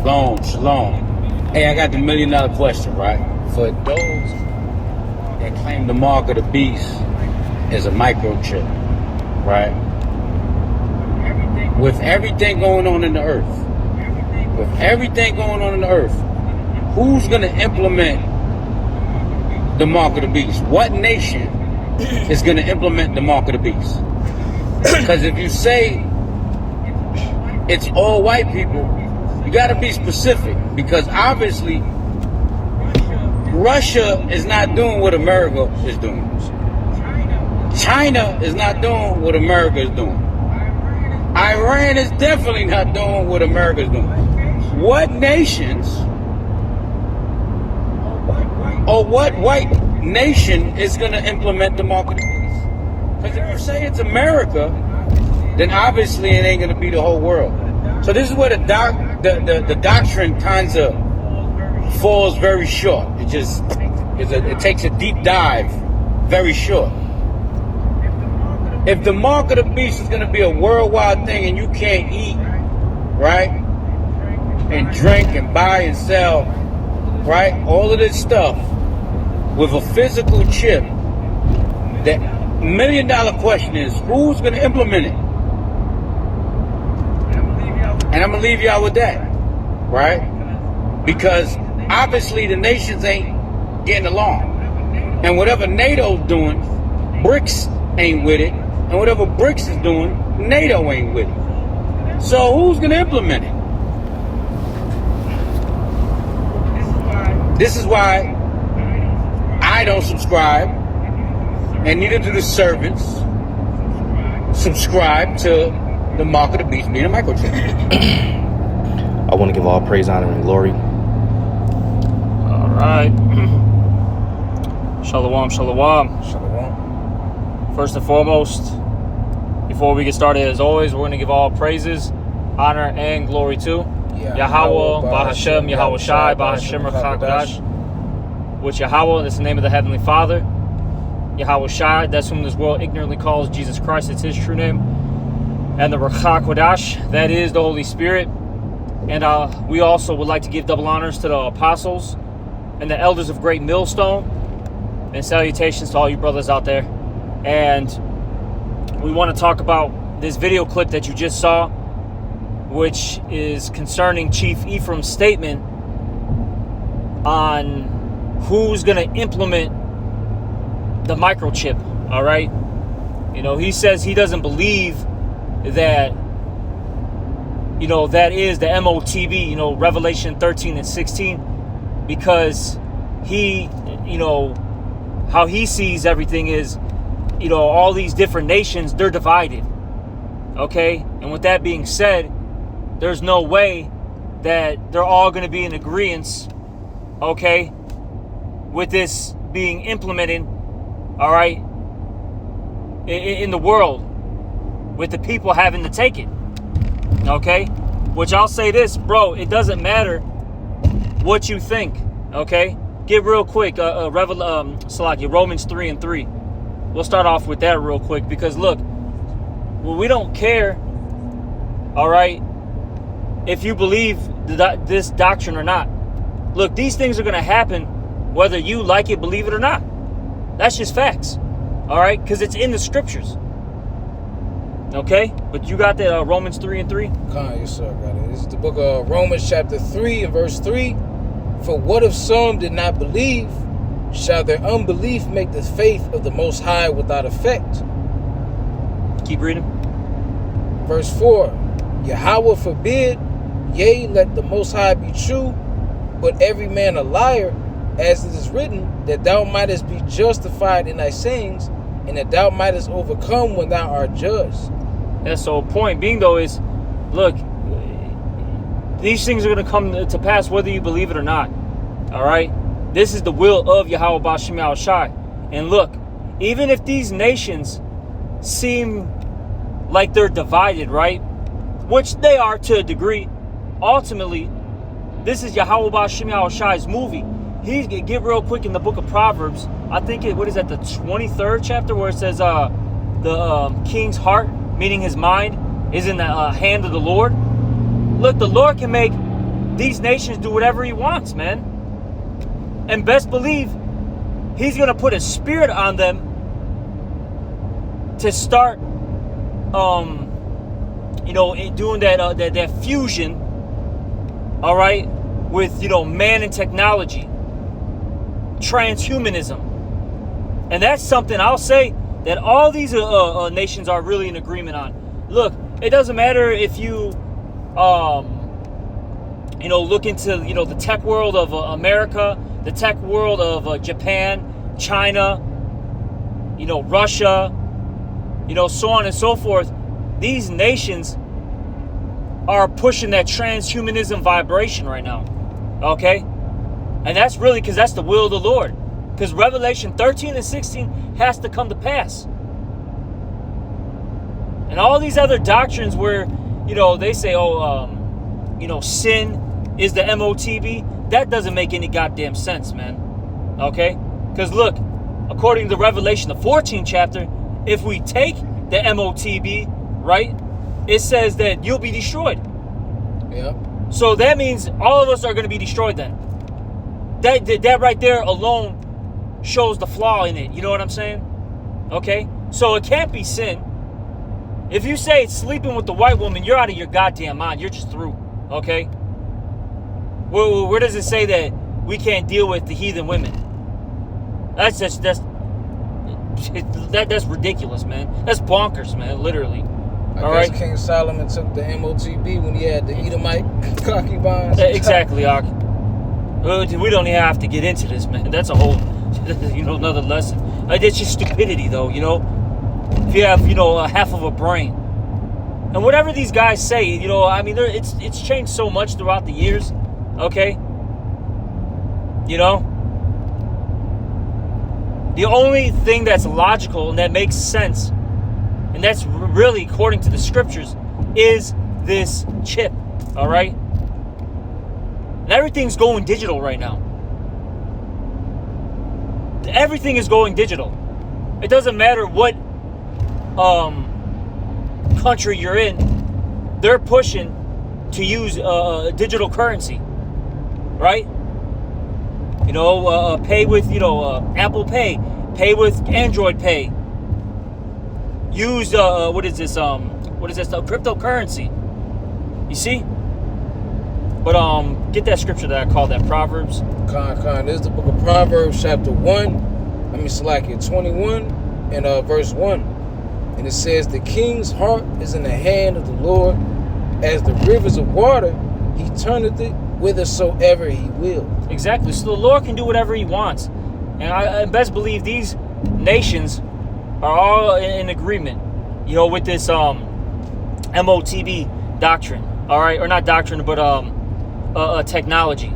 Shalom, shalom. Hey, I got the $1 million question, right? For those that claim the mark of the beast is a microchip, right? With everything going on in the earth, who's going to implement the mark of the beast? What nation is going to implement the mark of the beast? Because if you say it's all white people, you got to be specific, because obviously Russia is not doing what America is doing. China is not doing what America is doing. Iran is definitely not doing what America is doing. What nations or what white nation is going to implement the mark of the beast? Because if you say it's America, then obviously it ain't going to be the whole world. So this is where the doctrine kind of falls very short. It takes a deep dive very short. If the mark of the beast is going to be a worldwide thing and you can't eat, right, and drink and buy and sell, right, all of this stuff with a physical chip, the $1 million question is, who's going to implement it? And I'm going to leave y'all with that, right? Because obviously the nations ain't getting along. And whatever NATO's doing, BRICS ain't with it. And whatever BRICS is doing, NATO ain't with it. So who's going to implement it? This is why I don't subscribe, and neither do the servants subscribe to the mark of the beast being a microchip. I want to give all praise, honor, and glory. All right. Shalom, shalom. Shalom. First and foremost, before we get started, as always, we're going to give all praises, honor, and glory to Yahweh, Bahashem, Yahweh Shai, Bahashem, Rachakadosh, which Yahweh, that's the name of the Heavenly Father. Yahweh Shai, that's whom this world ignorantly calls Jesus Christ, it's his true name. And the Rachakadosh, that is the Holy Spirit. And we also would like to give double honors to the apostles and the elders of Great Millstone. And salutations to all you brothers out there. And we want to talk about this video clip that you just saw, which is concerning Chief Ephraim's statement on who's going to implement the microchip, all right? You know, he says he doesn't believe that, you know, that is the MOTB, you know, Revelation 13 and 16, because he, you know, how he sees everything is, you know, all these different nations, they're divided, okay? And with that being said, there's no way that they're all going to be in agreement, okay, with this being implemented, all right, in the world, with the people having to take it, okay? Which I'll say this, bro, it doesn't matter what you think, okay? Get real quick, Romans 3 and 3. We'll start off with that real quick, because look, well, we don't care, all right, if you believe this doctrine or not. Look, these things are going to happen whether you like it, believe it or not. That's just facts, all right, because it's in the scriptures. Okay, but you got that Romans 3 and 3? Yes, sir, got it. This is the book of Romans chapter 3 and verse 3. For what if some did not believe? Shall their unbelief make the faith of the Most High without effect? Keep reading. Verse 4. Yahweh forbid, yea, let the Most High be true, but every man a liar, as it is written, that thou mightest be justified in thy sayings, and that thou mightest overcome when thou art judged. And so point being, though, is, look, these things are going to come to pass whether you believe it or not. All right? This is the will of Yahweh Ba'Shem Yahweh Shai. And look, even if these nations seem like they're divided, right? Which they are to a degree, ultimately, this is Yahweh Ba'Shem Yahweh Shai's movie. He get real quick in the book of Proverbs. I think the 23rd chapter, where it says the king's heart, meaning his mind, is in the hand of the Lord. Look, the Lord can make these nations do whatever he wants, man. And best believe he's going to put a spirit on them to start, doing that fusion, all right, with, man and technology, transhumanism. And that's something I'll say that all these nations are really in agreement on. Look, it doesn't matter if you, look into, the tech world of America, the tech world of Japan, China, Russia, so on and so forth. These nations are pushing that transhumanism vibration right now, okay? And that's really because that's the will of the Lord. Because Revelation 13 and 16 has to come to pass. And all these other doctrines where, they say, sin is the MOTB, that doesn't make any goddamn sense, man. Okay? Because look, according to Revelation, the 14th chapter, if we take the MOTB, right, it says that you'll be destroyed. Yeah. So that means all of us are going to be destroyed then. That right there alone shows the flaw in it. You know what I'm saying? Okay? So it can't be sin. If you say it's sleeping with the white woman, you're out of your goddamn mind. You're just through. Okay? Where does it say that we can't deal with the heathen women? That's ridiculous, man. That's bonkers, man. Literally. I guess King Solomon took the MOTB when he had the Edomite concubines. Exactly, Ak. We don't even have to get into this, man. That's a whole, another lesson. It's just stupidity, though, If you have, a half of a brain. And whatever these guys say, it's changed so much throughout the years, okay? The only thing that's logical and that makes sense, and that's really according to the scriptures, is this chip, all right? And everything's going digital right now. Everything is going digital. It doesn't matter what country you're in, they're pushing to use digital currency, right? Pay with, Apple Pay, pay with Android Pay. Use, cryptocurrency. You see? But, get that scripture that I called that, Proverbs. This is the book of Proverbs, chapter 21, and verse 1. And it says, the king's heart is in the hand of the Lord, as the rivers of water, he turneth it whithersoever he will. Exactly. So the Lord can do whatever he wants. And I best believe these nations are all in agreement, with this MOTB doctrine. All right, or not doctrine, but technology.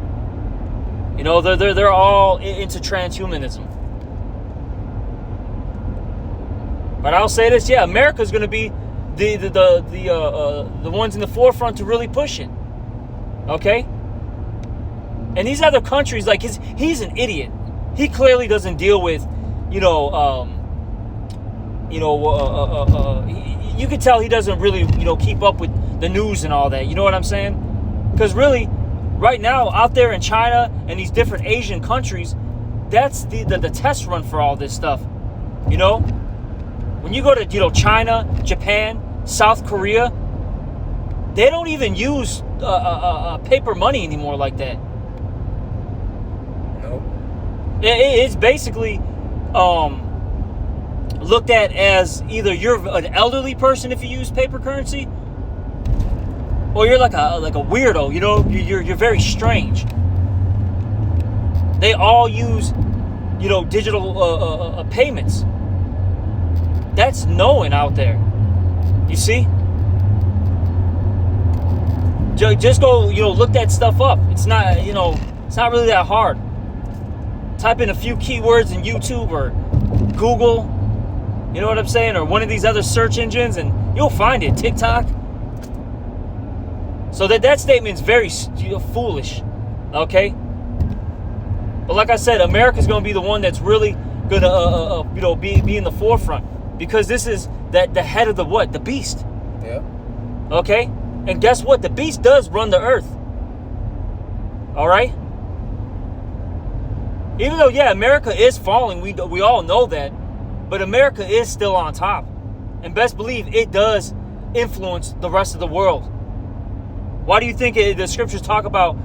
They're all into transhumanism. But I'll say this, yeah, America's going to be the ones in the forefront to really push it. Okay? And these other countries, like he's an idiot. He clearly doesn't deal with, you can tell he doesn't really, keep up with the news and all that. You know what I'm saying? Because really, right now, out there in China and these different Asian countries, that's the test run for all this stuff. When you go to, China, Japan, South Korea, they don't even use paper money anymore like that. No. It's basically looked at as either you're an elderly person if you use paper currency, or you're like a weirdo. You're very strange. They all use, digital payments. That's known out there. You see? Just go, look that stuff up. It's not, it's not really that hard. Type in a few keywords in YouTube or Google, you know what I'm saying? Or one of these other search engines and you'll find it. TikTok. So that statement's very foolish. Okay? But like I said, America's going to be the one that's really going to, be in the forefront. Because this is the head of the what? The beast. Yeah. Okay? And guess what? The beast does run the earth. All right? Even though, yeah, America is falling, we all know that, but America is still on top. And best believe it does influence the rest of the world. Why do you think the scriptures talk about,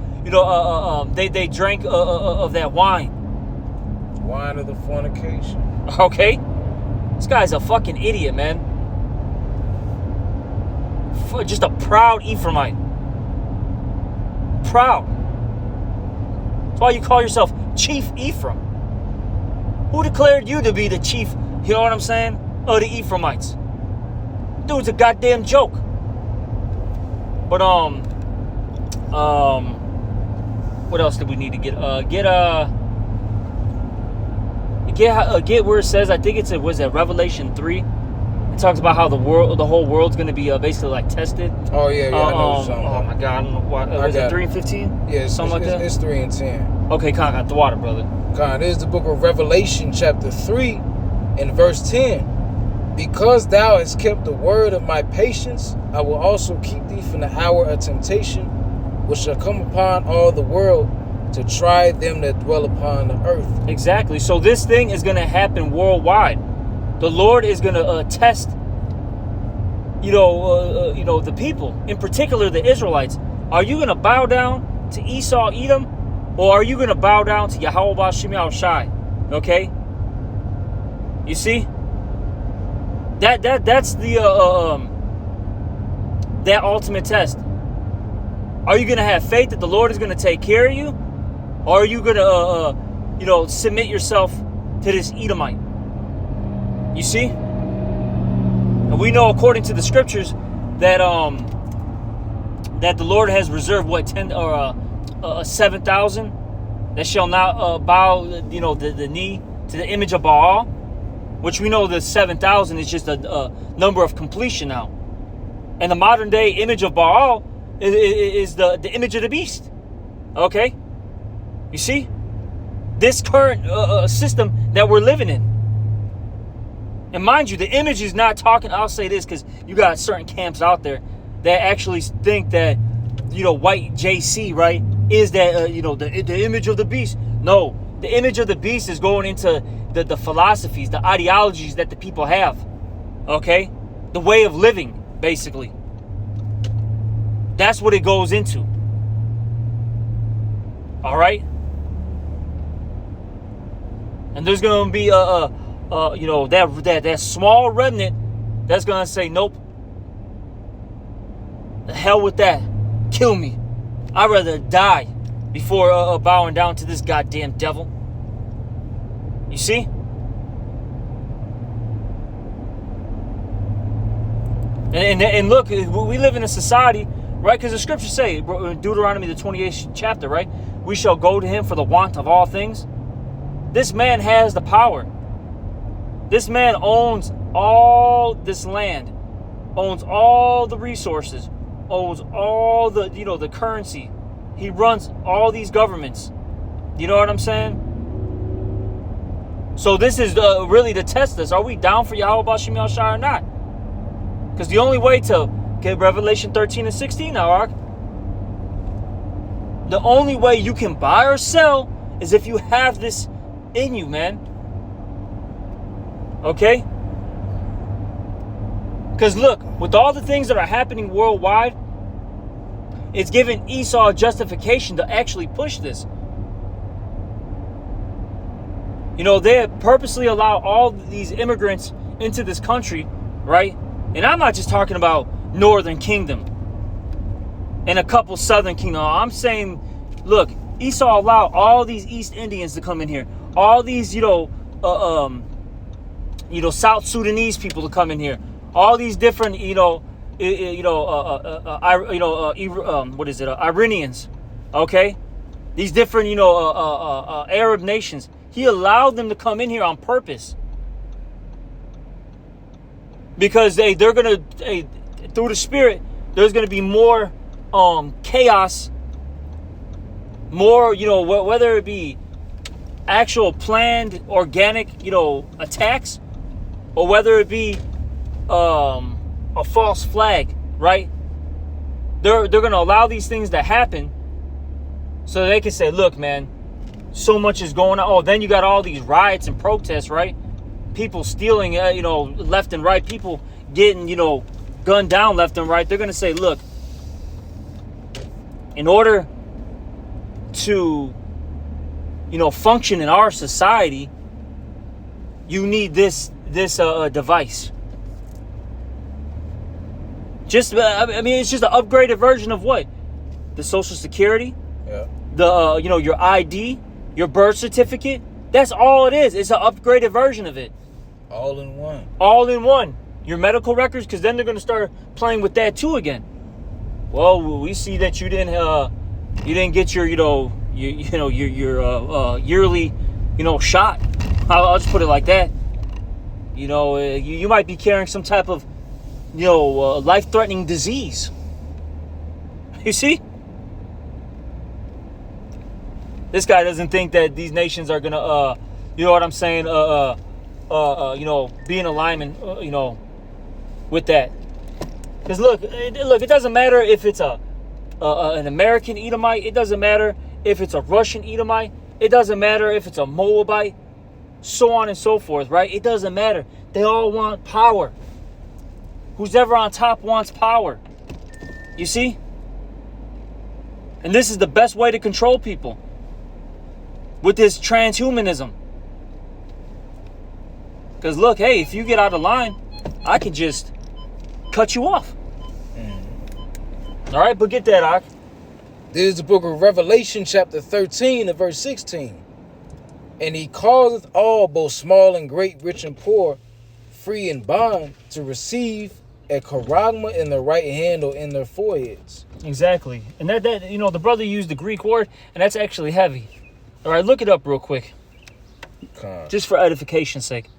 they drank of that wine? Wine of the fornication. Okay? This guy's a fucking idiot, man. Just a proud Ephraimite. Proud. That's why you call yourself Chief Ephraim. Who declared you to be the chief, you know what I'm saying, of the Ephraimites? Dude's a goddamn joke. But what else did we need to get where it says, I think was at Revelation 3. It talks about how the whole world's going to be basically like tested. Oh yeah, I know what you're talking about. Oh my God, I don't know why. Was it 3 and 15? Yeah, something like that. It's 3 and 10. Okay, Con, got the water, brother. Con, this is the book of Revelation, chapter 3, and verse 10. Because thou hast kept the word of my patience, I will also keep thee from the hour of temptation, which shall come upon all the world to try them that dwell upon the earth. Exactly. So this thing is going to happen worldwide. The Lord is going to test, the people, in particular the Israelites. Are you going to bow down to Esau, Edom, or are you going to bow down to Yahweh Ba'Shem Yahushai? Okay. You see, that's the that ultimate test. Are you going to have faith that the Lord is going to take care of you, or are you going to submit yourself to this Edomite? You see? And we know according to the scriptures that that the Lord has reserved 7,000 that shall not bow the knee to the image of Baal, which we know the 7,000 is just a number of completion now. And the modern day image of Baal is the image of the beast. Okay? You see? This current system that we're living in. And mind you, the image is not talking, I'll say this because you got certain camps out there that actually think that, white JC, right, is that, the image of the beast. No, the image of the beast is going into the philosophies, the ideologies that the people have. Okay? The way of living, basically. That's what it goes into. All right? And there's going to be that small remnant that's gonna say, nope, the hell with that, kill me, I'd rather die before bowing down to this goddamn devil. You see? And look, we live in a society, right? Because the scriptures say, Deuteronomy the 28th chapter, right, we shall go to him for the want of all things. This man has the power. This man owns all this land, owns all the resources, owns all the, the currency. He runs all these governments. You know what I'm saying? So this is really to test us. Are we down for Yahweh Ba'Shem Yahushai or not? Because the only way to get Revelation 13 and 16 now, Ark, the only way you can buy or sell is if you have this in you, man. Okay? Because look, with all the things that are happening worldwide, it's given Esau justification to actually push this. They purposely allow all these immigrants into this country, right? And I'm not just talking about Northern Kingdom and a couple Southern Kingdom. I'm saying, look, Esau allowed all these East Indians to come in here. All these, South Sudanese people to come in here. All these different, Iranians, okay? These different, Arab nations. He allowed them to come in here on purpose. Because they're going to, through the Spirit, there's going to be more chaos, more, whether it be actual planned organic, attacks, or whether it be a false flag, right? They're going to allow these things to happen So they can say, look, man, so much is going on. Oh, then you got all these riots and protests, right? People stealing, left and right. People getting, gunned down left and right. They're going to say, look, in order to, function in our society, you need this device. It's just an upgraded version of what? The Social Security, the your ID, your birth certificate. That's all it is. It's an upgraded version of it. All in one. All in one. Your medical records, because then they're going to start playing with that too again. Well, we see that you didn't get your yearly shot. I'll just put it like that. You might be carrying some type of life-threatening disease. You see? This guy doesn't think that these nations are gonna, you know what I'm saying? Be in alignment, with that. Because look, it doesn't matter if it's an American Edomite. It doesn't matter if it's a Russian Edomite. It doesn't matter if it's a Moabite, so on and so forth, right? It doesn't matter. They all want power. Who's ever on top wants power. You see? And this is the best way to control people. With this transhumanism. Because look, hey, if you get out of line, I can just cut you off. All right, but get that, Ak. This is the book of Revelation, chapter 13 and verse 16. And he causeth all, both small and great, rich and poor, free and bond, to receive a charagma in their right hand or in their foreheads. Exactly. And that the brother used the Greek word, and that's actually heavy. All right, look it up real quick. Just for edification's sake.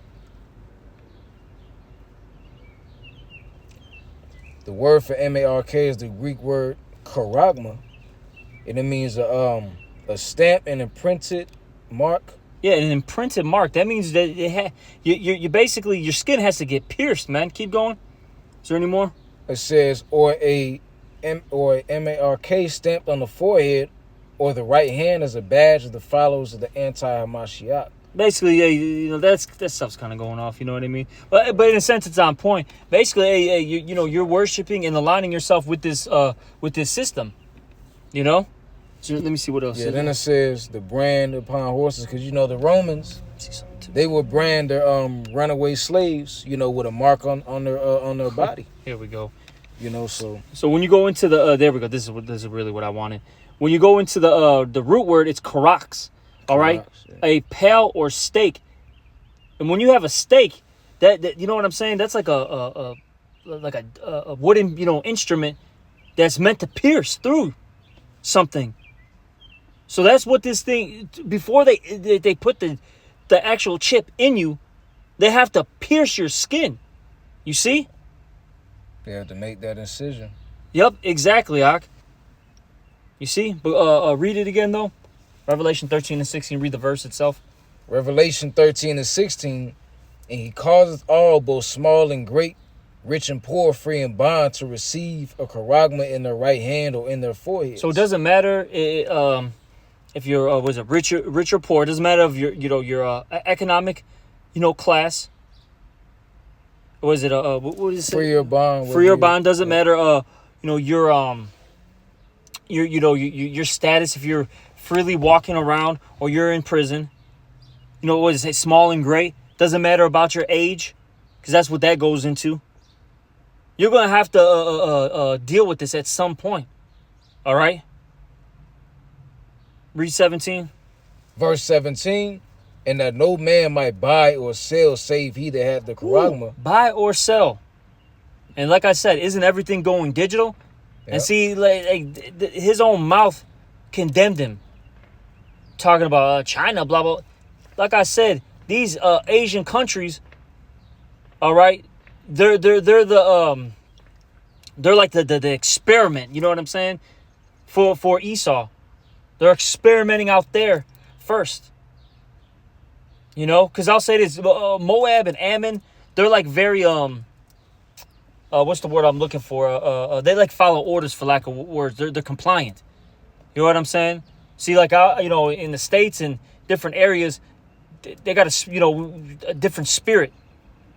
The word for mark is the Greek word charagma, and it means a stamp and imprinted mark. Yeah, an imprinted mark. That means that you basically, your skin has to get pierced, man. Keep going. Is there any more? It says, or a mark stamped on the forehead or the right hand as a badge of the followers of the anti-Hamashiach. Basically, yeah, that stuff's kind of going off. You know what I mean? But in a sense, it's on point. Basically, you're worshiping and aligning yourself with this system. So let me see what else. Yeah, then it says the brand upon horses, because the Romans, they would brand their runaway slaves, with a mark on their body. Here we go. So when you go into the there we go. This is really what I wanted. When you go into the root word, it's karax. All right, yeah. A pail or stake, and when you have a stake, that you know what I'm saying. That's like a wooden instrument that's meant to pierce through something. So that's what this thing. Before they put the actual chip in you, they have to pierce your skin. You see? They have to make that incision. Yep, exactly, Ak. You see? But read it again though. Revelation 13 and 16, read the verse itself. Revelation 13 and 16, and he causeth all, both small and great, rich and poor, free and bond, to receive a charagma in their right hand or in their foreheads. So it doesn't matter if you're rich or poor. It doesn't matter if your economic class. Or is it what is it? Free or bond. Free or bond doesn't matter. Your status, if you're freely walking around or you're in prison. What is it? Small and great. Doesn't matter about your age, because that's what that goes into. You're gonna have to deal with this at some point. All right. Read 17. Verse 17. And that no man might buy or sell save he that had the charagma. Buy or sell. And like I said, isn't everything going digital? Yep. And see, his own mouth condemned him. Talking about China, blah, blah. Like I said, these Asian countries, all right, they're like the experiment, you know what I'm saying? For Esau. They're experimenting out there first. Because I'll say this, Moab and Ammon, they're like very, what's the word I'm looking for? They like follow orders, for lack of words. They're compliant. You know what I'm saying? See, like, in the States and different areas, they got a different spirit.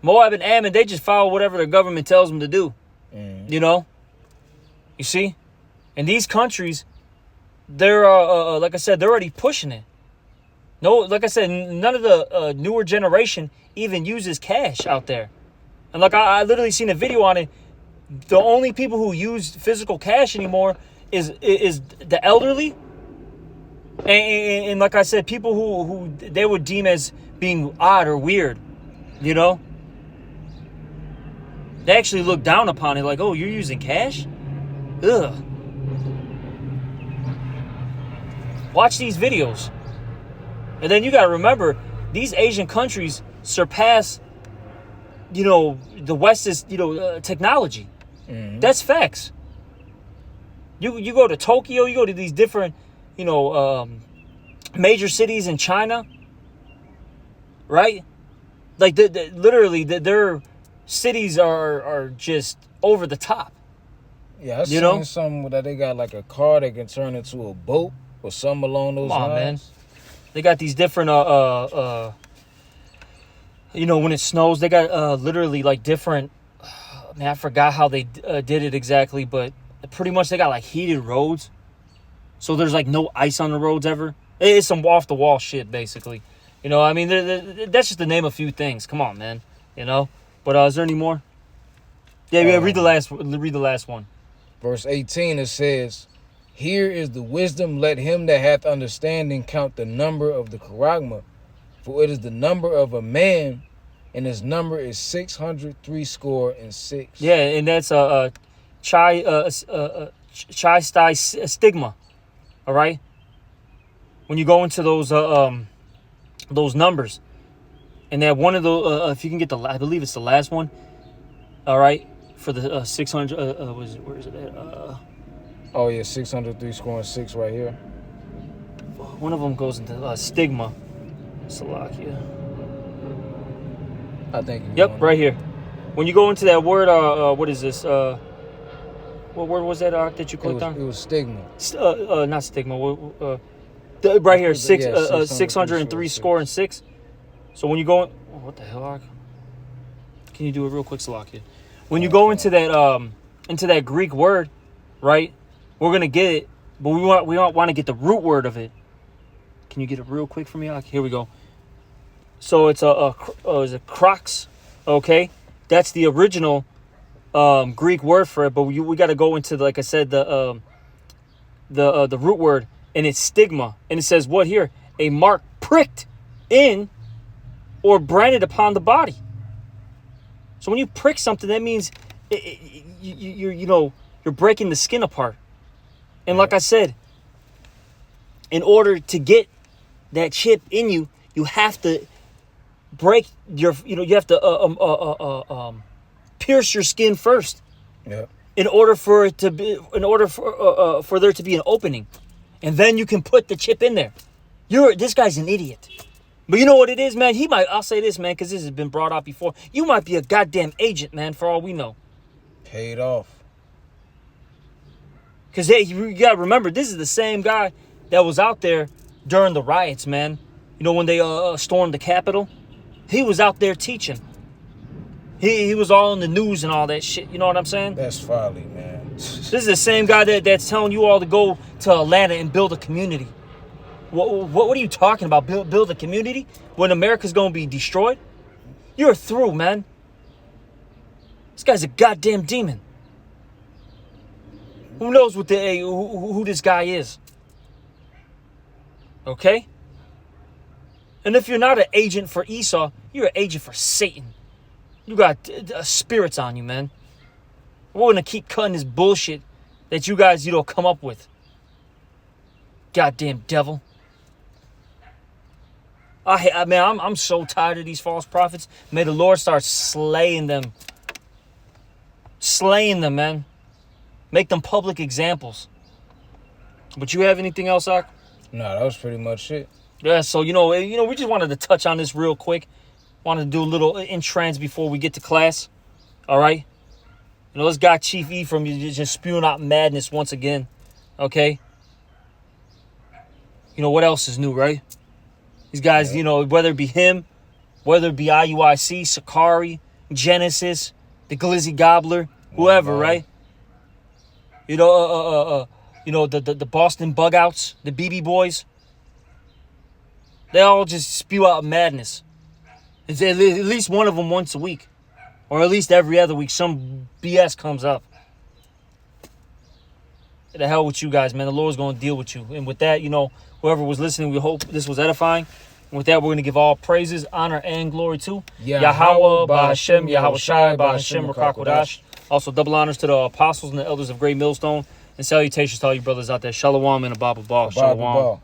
Moab and Ammon, they just follow whatever their government tells them to do. You know? You see? And these countries, they're, like I said, they're already pushing it. No, like I said, none of the newer generation even uses cash out there. And like I literally seen a video on it. The only people who use physical cash anymore is the elderly. And like I said, people who they would deem as being odd or weird, you know? They actually look down upon it like, oh, you're using cash? Ugh. Watch these videos. And then you got to remember, these Asian countries surpass, the West's, technology. Mm-hmm. That's facts. You go to Tokyo, you go to these different, major cities in China, right? Like, literally, their cities are just over the top. Yeah, I seen something that they got like a car that can turn into a boat or something along those lines. Man. They got these different, when it snows, they got literally like different, I forgot how they did it exactly, but pretty much they got like heated roads. So there's like no ice on the roads ever. It's some off-the-wall shit, basically. That's just to name a few things. Come on, man. But is there any more? Yeah, read the last one. Verse 18, it says, here is the wisdom, let him that hath understanding count the number of the charagma, for it is the number of a man, and his number is 666. Yeah, and that's chai stigma. All right. When you go into those numbers, and that one of the if you can get I believe it's the last one. All right, for the 600. Where is it at? Oh yeah, 603 scoring 6 right here. One of them goes into stigma. Salakia. I think. Yep, right here. When you go into that word, what is this? What word was that that you clicked on? It was stigma. Not stigma. Right here, 603 scoring 6. So when you go in, what the hell? Can you do it real quick, Salakia? When you go into that Greek word, right? We're gonna get it, but we want to get the root word of it. Can you get it real quick for me? Here we go. So it's is it crox? Okay, that's the original Greek word for it. But we got to go into, like I said, the root word, and it's stigma, and it says what here? A mark pricked in or branded upon the body. So when you prick something, that means you're breaking the skin apart. And like I said, in order to get that chip in you, you have to break you have to pierce your skin first. Yeah. In order for there to be an opening, and then you can put the chip in there. This guy's an idiot. But you know what it is, man? I'll say this, man, because this has been brought out before. You might be a goddamn agent, man, for all we know. Paid off. Because, hey, you got to remember, this is the same guy that was out there during the riots, man. When they stormed the Capitol? He was out there teaching. He was all in the news and all that shit. You know what I'm saying? That's folly, man. This is the same guy that's telling you all to go to Atlanta and build a community. What are you talking about? Build a community when America's going to be destroyed? You're through, man. This guy's a goddamn demon. Who knows who this guy is? Okay? And if you're not an agent for Esau, you're an agent for Satan. You got spirits on you, man. We're going to keep cutting this bullshit that you guys, come up with. Goddamn devil. I'm so tired of these false prophets. May the Lord start slaying them. Slaying them, man. Make them public examples. But you have anything else, Ak? No, that was pretty much it. Yeah, so, we just wanted to touch on this real quick. Wanted to do a little in-trans before we get to class. All right? This guy, Chief Ephraim, just spewing out madness once again. Okay? You know, what else is new, right? These guys, you know, whether it be him, whether it be IUIC, Sakari, Genesis, the Glizzy Gobbler, whoever, right? You know, the Boston Bugouts, the BB Boys. They all just spew out madness. It's at least one of them once a week. Or at least every other week, some BS comes up. The hell with you guys, man. The Lord's going to deal with you. And with that, you know, whoever was listening, we hope this was edifying. And with that, we're going to give all praises, honor, and glory to Yahweh, Bahashem, Yahweh Shai, Bahashem, Rakakwadash. Also, double honors to the apostles and the elders of Great Millstone. And salutations to all you brothers out there. Shalom and a Baba Ball. Shalom.